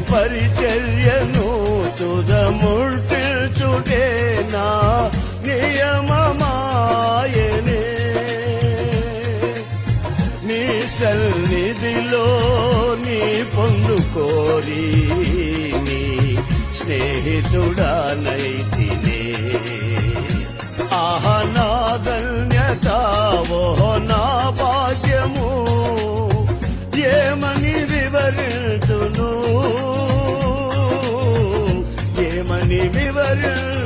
పరిచర్యను తుదముల్చుటే నా నియమమాయనే నీ సన్నిధిలో నీ పొందుకోరి నీ స్నేహితుడానైతినే ఆహ నా ధన్యత ఓహో నా భాగ్యము ఏమని వివరించును ఏమని వివరించు